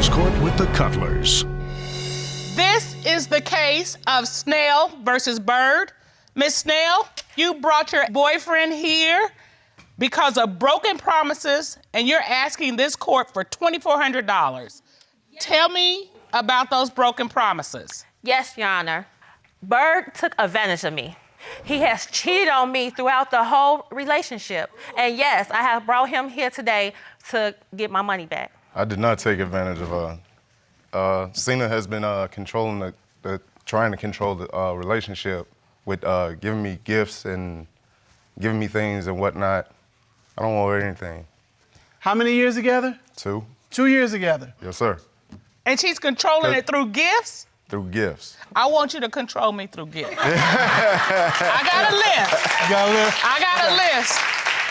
Cutler's Court with the Cutlers. This is the case of Snell versus Byrd. Miss Snell, you brought your boyfriend here because of broken promises, and you're asking this court for $2,400. Yes. Tell me about those broken promises. Yes, Your Honor. Byrd took advantage of me. He has cheated on me throughout the whole relationship. And yes, I have brought him here today to get my money back. I did not take advantage of her. Cena has been controlling trying to control the relationship with giving me gifts and giving me things and whatnot. I don't owe her anything. How many years together? 2. 2 years together. Yes, sir. And she's controlling it through gifts? Through gifts. I want you to control me through gifts. I got a list. You got a list? I got a list.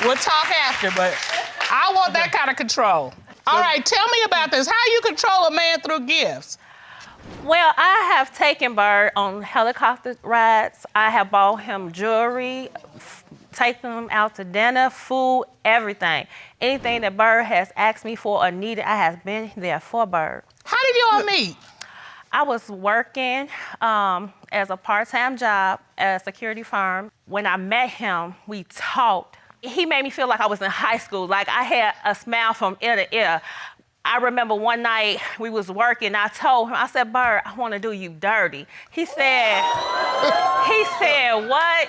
We'll talk after, but I want that kind of control. All right, tell me about this. How you control a man through gifts? Well, I have taken Byrd on helicopter rides. I have bought him jewelry, taken him out to dinner, food, everything. Anything that Byrd has asked me for or needed, I have been there for Byrd. How did you all meet? I was working as a part-time job at a security firm. When I met him, we talked. He made me feel like I was in high school, like I had a smile from ear to ear. I remember one night we was working, I told him, I said, Byrd, I want to do you dirty. He said, what?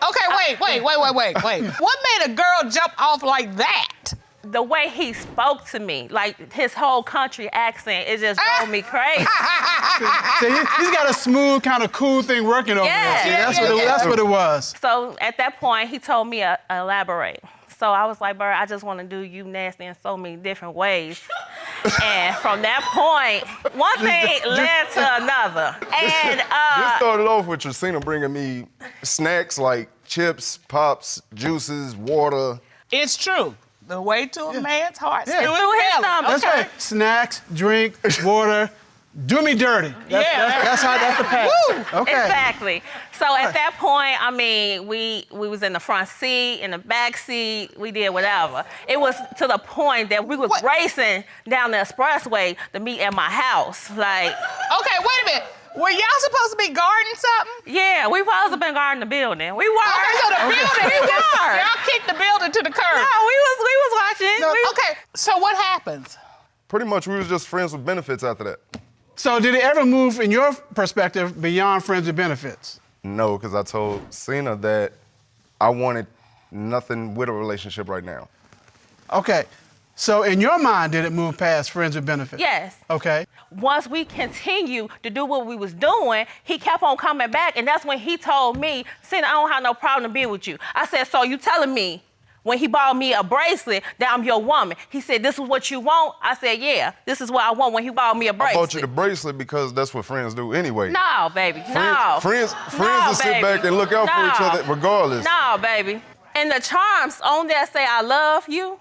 Okay, wait. What made a girl jump off like that? The way he spoke to me, like his whole country accent, it just drove me crazy. See, he's got a smooth, kind of cool thing working over there. See, that's what it was. So at that point, he told me to elaborate. So I was like, Byrd, I just want to do you nasty in so many different ways. And from that point, one thing led to another. And this started off with Tracina bringing me snacks like chips, pops, juices, water. It's true. The way to a man's heart. Yeah. Through his stomach. That's right. Snacks, drink, water. Do me dirty. That's the path. Okay. Exactly. So at that point, I mean, we was in the front seat, in the back seat, we did whatever. It was to the point that we was racing down the expressway to meet at my house. Like. Okay, wait a minute. Were y'all supposed to be guarding something? Yeah, we supposed to have been guarding the building. We were. Okay, so the building, we were. Y'all kicked the building to the curb. No, we was watching. No, okay, so what happens? Pretty much we was just friends with benefits after that. So did it ever move, in your perspective, beyond friends with benefits? No, because I told Cena that I wanted nothing with a relationship right now. Okay. So in your mind, did it move past friends with benefits? Yes. Okay. Once we continued to do what we was doing, he kept on coming back, and that's when he told me, Cena, I don't have no problem being with you. I said, so you telling me when he bought me a bracelet that I'm your woman? He said, this is what you want? I said, yeah, this is what I want when he bought me a bracelet. I bought you the bracelet because that's what friends do anyway. No, baby, no. Friends will sit back and look out for each other regardless. No, baby. And the charms on there say, I love you.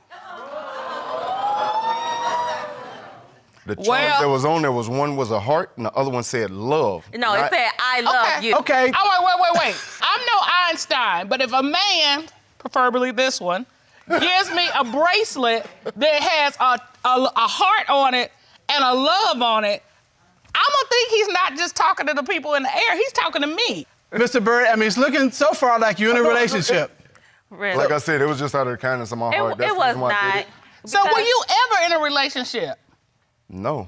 The charms that was on there one was a heart and the other one said love. No, it said, I love you. Okay. Oh, wait. I'm no Einstein, but if a man, preferably this one, gives me a bracelet that has a heart on it and a love on it, I'm gonna think he's not just talking to the people in the air, he's talking to me. Mr. Byrd, I mean, it's looking so far like you're in a relationship. Really? Like I said, it was just out of the kindness of my heart. It was not. So were you ever in a relationship? No.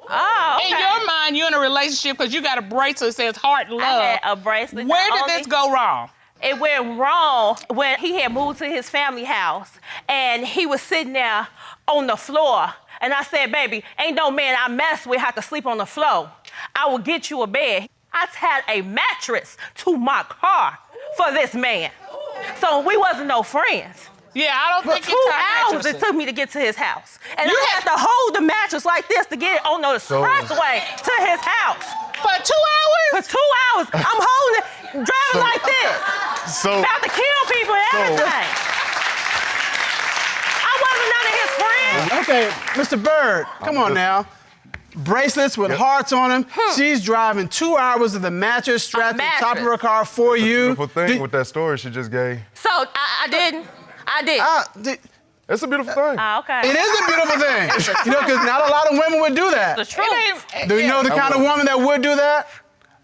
Oh, okay. In your mind, you're in a relationship because you got a bracelet that says heart and love. I had a bracelet. Where did this go wrong? It went wrong when he had moved to his family house and he was sitting there on the floor. And I said, baby, ain't no man I mess with have to sleep on the floor. I will get you a bed. I tied a mattress to my car for this man. So we wasn't no friends. Yeah, I don't think For 2 hours it took me to get to his house. And I had to hold the mattress like this to get it on the expressway to his house. For 2 hours? For 2 hours, I'm holding it, driving like this. About to kill people and everything. I wasn't none of his friends. Okay, Mr. Byrd, come on now. Bracelets with hearts on them. She's driving 2 hours of the mattress strapped to the top of her car for you. The beautiful thing with that story she just gave. So I did. It's a beautiful thing. Okay. It is a beautiful thing. You know, because not a lot of women would do that. The truth. Do you know the kind of woman that would do that?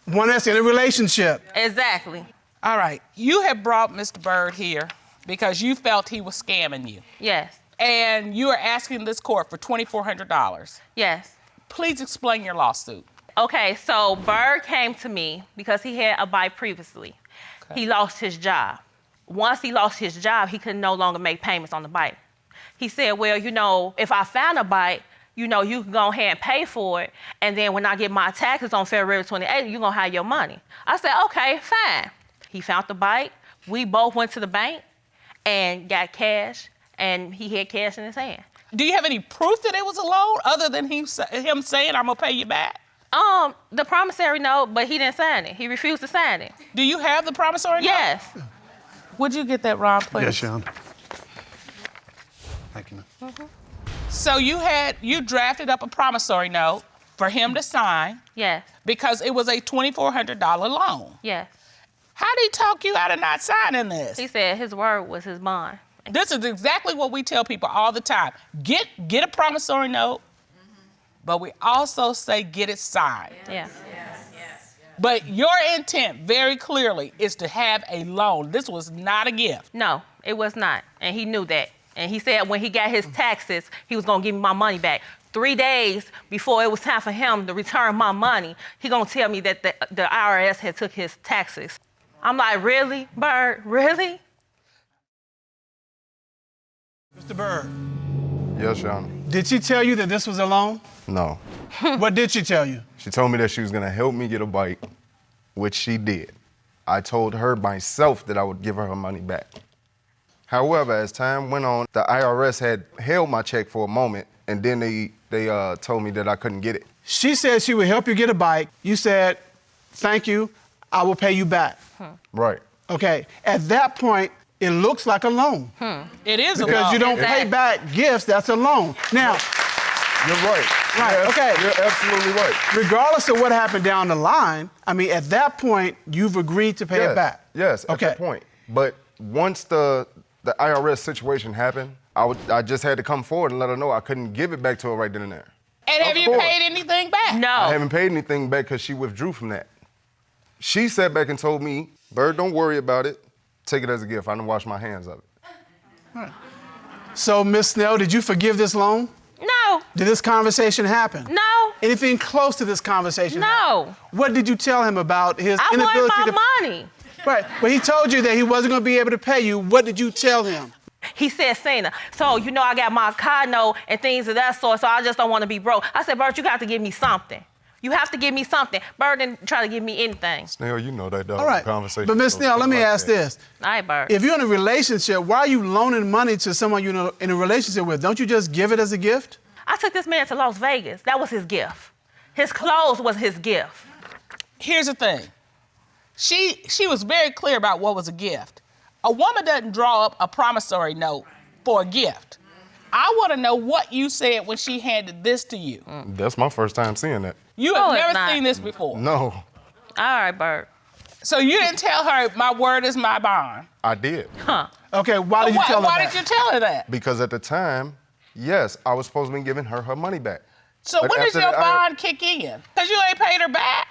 One that's in a relationship. Exactly. All right, you have brought Mr. Byrd here because you felt he was scamming you. Yes. And you are asking this court for $2,400. Yes. Please explain your lawsuit. Okay, so Byrd came to me because he had a bike previously. Okay. He lost his job. Once he lost his job, he could no longer make payments on the bike. He said, well, you know, if I found a bike, you know, you can go ahead and pay for it, and then when I get my taxes on February 28th, you're gonna have your money. I said, okay, fine. He found the bike. We both went to the bank and got cash, and he had cash in his hand. Do you have any proof that it was a loan other than him saying, I'm gonna pay you back? The promissory note, but he didn't sign it. He refused to sign it. Do you have the promissory note? Yes. Would you get that, Ron, please? Yes, Sean. Thank you. So you drafted up a promissory note for him to sign Yes. because it was a $2,400 loan. Yes. How did he talk you out of not signing this? He said his word was his bond. This is exactly what we tell people all the time. Get a promissory note, but we also say get it signed. Yeah. But your intent very clearly is to have a loan. This was not a gift. No, it was not. And he knew that. And he said when he got his taxes, he was gonna give me my money back. 3 days before it was time for him to return my money, he gonna tell me that the IRS had took his taxes. I'm like, really, Byrd, really? Mr. Byrd, Yes, Sean. did she tell you that this was a loan? No. What did she tell you? She told me that she was gonna help me get a bike, which she did. I told her myself that I would give her her money back. However, as time went on, the IRS had held my check for a moment, and then they told me that I couldn't get it. She said she would help you get a bike. You said, thank you, I will pay you back. Right. Okay, at that point, it looks like a loan. It is a Because loan. you don't Exactly. pay back gifts, that's a loan. Now, You're right. Right, You're okay. You're absolutely right. regardless of what happened down the line, I mean, at that point, you've agreed to pay it back. Yes, at Okay. that point. But once the IRS situation happened, I just had to come forward and let her know I couldn't give it back to her right then and there. And have Of you course. paid anything back? No. I haven't paid anything back because she withdrew from that. She sat back and told me, Byrd, don't worry about it. Take it as a gift. I didn't wash my hands of it. So, Ms. Snell, did you forgive this loan? No. Did this conversation happen? No. Anything close to this conversation? No. happen? What did you tell him about his I inability wanted to? my money. Right. When he told you that he wasn't going to be able to pay you, what did you tell him? He said, Cena, so you know I got my car note and things of that sort, so I just don't want to be broke. I said, Byrd, you got to give me something. You have to give me something. Byrd didn't try to give me anything. Snell, you know that, dog. All right. Conversation. But, Ms. goes Snell, let me like ask that. this. All right, Byrd. If you're in a relationship, why are you loaning money to someone you're in a relationship with? Don't you just give it as a gift? I took this man to Las Vegas. That was his gift. His clothes was his gift. Here's the thing. She was very clear about what was a gift. A woman doesn't draw up a promissory note for a gift. I want to know what you said when she handed this to you. That's my first time seeing that. You No, have it's never not. seen this before. No, All right, Byrd. So you didn't tell her, my word is my bond. I did. Huh. Okay, why did you tell her Why that? did you tell her that? Because at the time, yes, I was supposed to be giving her money back. So But when does after your the bond kick in? Because you ain't paid her back.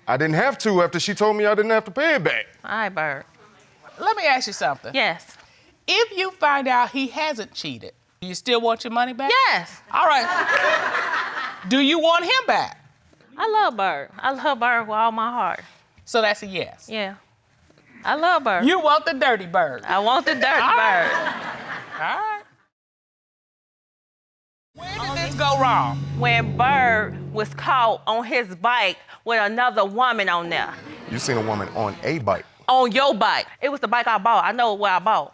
I didn't have to after she told me I didn't have to pay it back. All right, Byrd. Let me ask you something. Yes. If you find out he hasn't cheated, do you still want your money back? Yes. All right. Do you want him back? I love Byrd. I love Byrd with all my heart. So that's a yes. Yeah. I love Byrd. You want the dirty bird. I want the dirty right. Byrd. All right. Where did this go wrong? When Byrd was caught on his bike with another woman on there. You seen a woman on a bike. On your bike. It was the bike I bought. I know what I bought.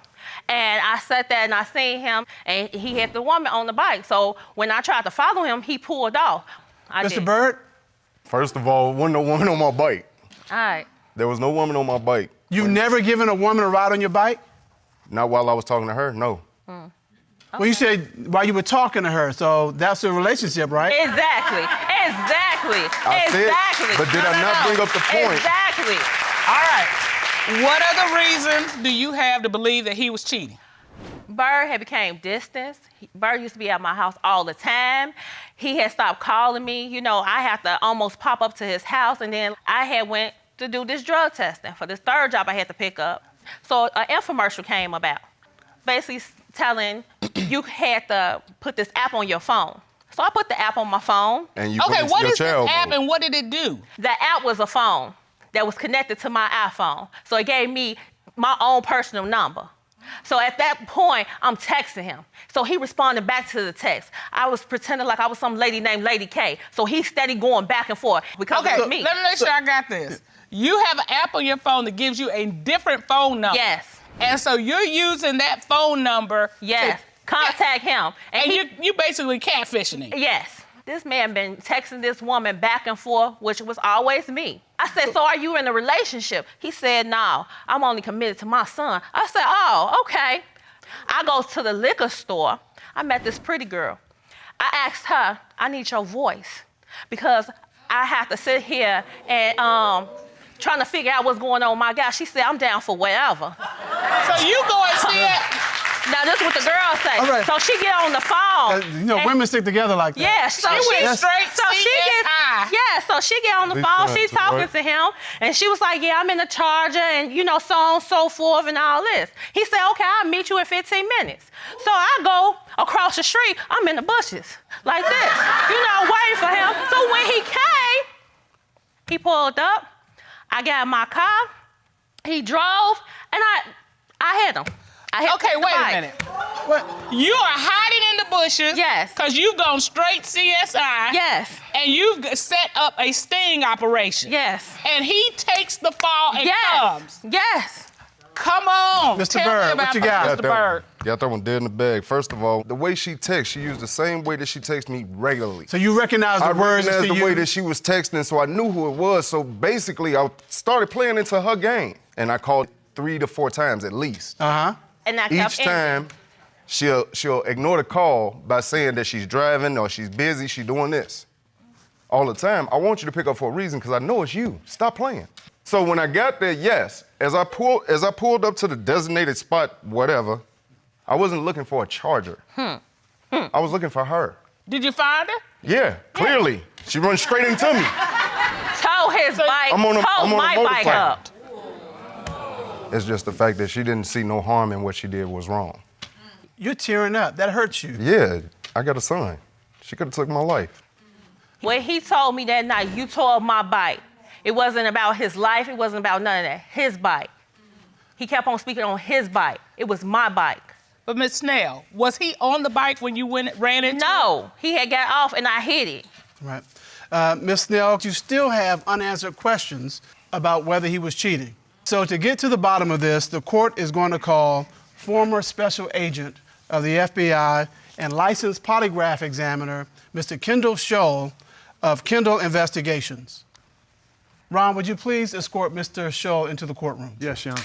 And I sat there and I seen him, and he had the woman on the bike. So when I tried to follow him, he pulled off. Mr. Byrd, First of all, wasn't no woman on my bike. All right. There was no woman on my bike. you've never given a woman a ride on your bike? Not while I was talking to her, no. Well, you said while you were talking to her, so that's a relationship, right? Exactly. Exactly. I said, exactly. but did I not bring up the point? Exactly. All right. What other reasons do you have to believe that he was cheating? Bird had became distant. Bird used to be at my house all the time. He had stopped calling me. You know, I had to almost pop up to his house, and then I had went to do this drug testing for this third job I had to pick up. So an infomercial came about, basically telling you had to put this app on your phone. So I put the app on my phone. And you Okay, put what your is this child app mode. and what did it do? The app was a phone that was connected to my iPhone. So it gave me my own personal number. So at that point, I'm texting him. So he responded back to the text. I was pretending like I was some lady named Lady K. So he steady going back and forth because Okay, of me. let me make sure I got this. You have an app on your phone that gives you a different phone number. Yes. And so you're using that phone number. Yes. Contact him. And you basically catfishing him. Yes. This man been texting this woman back and forth, which was always me. I said, so are you in a relationship? He said, no, I'm only committed to my son. I said, oh, okay. I go to the liquor store. I met this pretty girl. I asked her, I need your voice because I have to sit here and trying to figure out what's going on with my guy. She said, I'm down for whatever. So you go and see it. Now, this is what the girl say. All right. So she get on the phone. You know, women stick together like that. Yeah, so She went straight so she CSI. so she get on the Big phone, time, she talking right? to him, and she was like, yeah, I'm in the Charger, and you know, so on and so forth, and all this. He said, okay, I'll meet you in 15 minutes. So I go across the street, I'm in the bushes, like this, you know, waiting for him. So when he came, he pulled up, I got in my car, he drove, and I hit him. Okay, wait a minute. What? You are hiding in the bushes. Yes. Because you've gone straight CSI. Yes. And you've set up a sting operation. Yes. And he takes the fall and comes. Yes. Come on. Mr. Tell me Bird, about what you got? Mr. Bird. Got that one dead in the bag. First of all, the way she texts, she used the same way that she texts me regularly. So you recognize the I words that recognized she the way used? that she was texting, so I knew who it was. So basically, I started playing into her game, and I called 3 to 4 times at least. Uh-huh. And I kept Each time, she'll ignore the call by saying that she's driving or she's busy, she's doing this. All the time, I want you to pick up for a reason because I know it's you. Stop playing. So when I got there, yes, as I pulled up to the designated spot, whatever, I wasn't looking for a charger. I was looking for her. Did you find her? Yeah, clearly. She runs straight into me. tow his bike, I'm on a my bike motorcycle. up. It's just the fact that she didn't see no harm in what she did was wrong. You're tearing up. That hurts you. Yeah, I got a son. She could have took my life. When he told me that night, you tore up my bike. It wasn't about his life. It wasn't about none of that. His bike. He kept on speaking on his bike. It was my bike. But Miss Snell, was he on the bike when you ran into him? No, he had got off and I hit it. Right. Ms. Snell, you still have unanswered questions about whether he was cheating. So to get to the bottom of this, the court is going to call former special agent of the FBI and licensed polygraph examiner, Mr. Kendall Scholl of Kendall Investigations. Ron, would you please escort Mr. Scholl into the courtroom? Yes, Sean.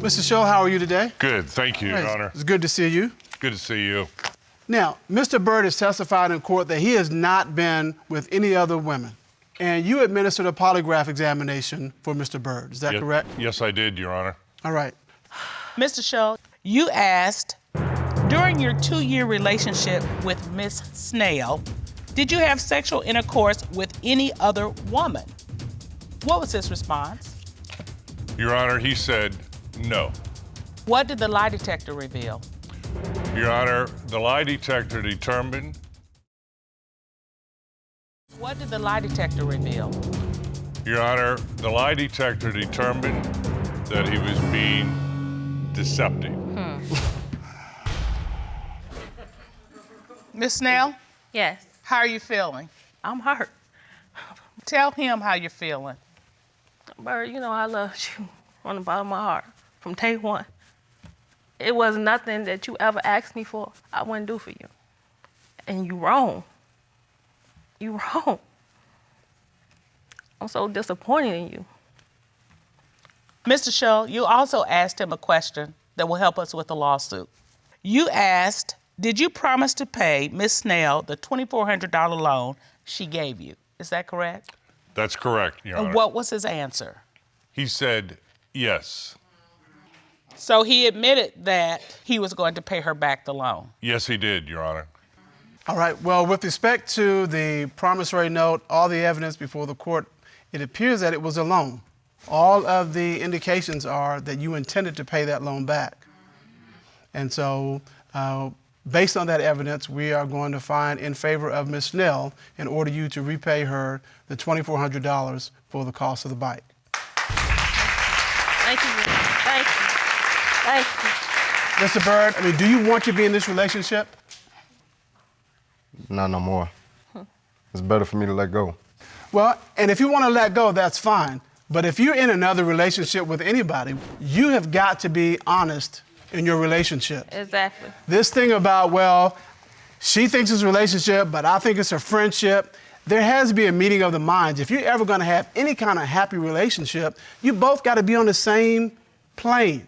Mr. Scholl, how are you today? Good, thank you, Your Honor. It's good to see you. Good to see you. Now, Mr. Byrd has testified in court that he has not been with any other women. And you administered a polygraph examination for Mr. Byrd. Is that correct? Yes, I did, Your Honor. All right. Mr. Scholl, you asked, during your 2-year relationship with Miss Snell, did you have sexual intercourse with any other woman? What was his response? Your Honor, he said no. What did the lie detector reveal? Your Honor, the lie detector determined. What did the lie detector reveal? Your Honor, the lie detector determined that he was being deceptive. Miss Snell, Yes, how are you feeling? I'm hurt. Tell him how you're feeling. Bird, you know I loved you from the bottom of my heart, from day one. It was nothing that you ever asked me for I wouldn't do for you. And you wrong. You wrong. I'm so disappointed in you. Mr. Scholl, you also asked him a question that will help us with the lawsuit. You asked, did you promise to pay Miss Snell the $2,400 loan she gave you? Is that correct? That's correct, Your Honor. And what was his answer? He said yes. So he admitted that he was going to pay her back the loan. Yes, he did, Your Honor. All right, well, with respect to the promissory note, all the evidence before the court, it appears that it was a loan. All of the indications are that you intended to pay that loan back. And so, based on that evidence, we are going to find in favor of Ms. Snell and order you to repay her the $2,400 for the cost of the bike. Thank you. Thank you. Thank you. Mr. Byrd, I mean, do you want to be in this relationship? Not no more. It's better for me to let go. Well, and if you want to let go, that's fine. But if you're in another relationship with anybody, you have got to be honest in your relationship. Exactly. This thing about, well, she thinks it's a relationship, but I think it's a friendship. There has to be a meeting of the minds. If you're ever going to have any kind of happy relationship, you both got to be on the same plane.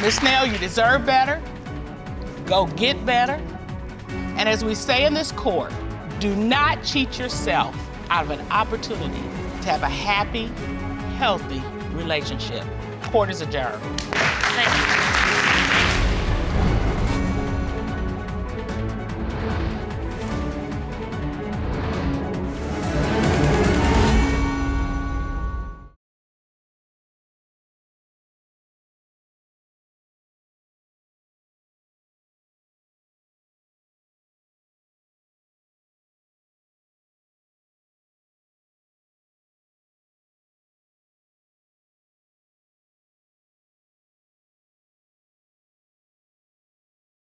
Ms. Snell, you deserve better. Go get better. And as we say in this court, do not cheat yourself out of an opportunity to have a happy, healthy relationship. Court is adjourned. Thank you.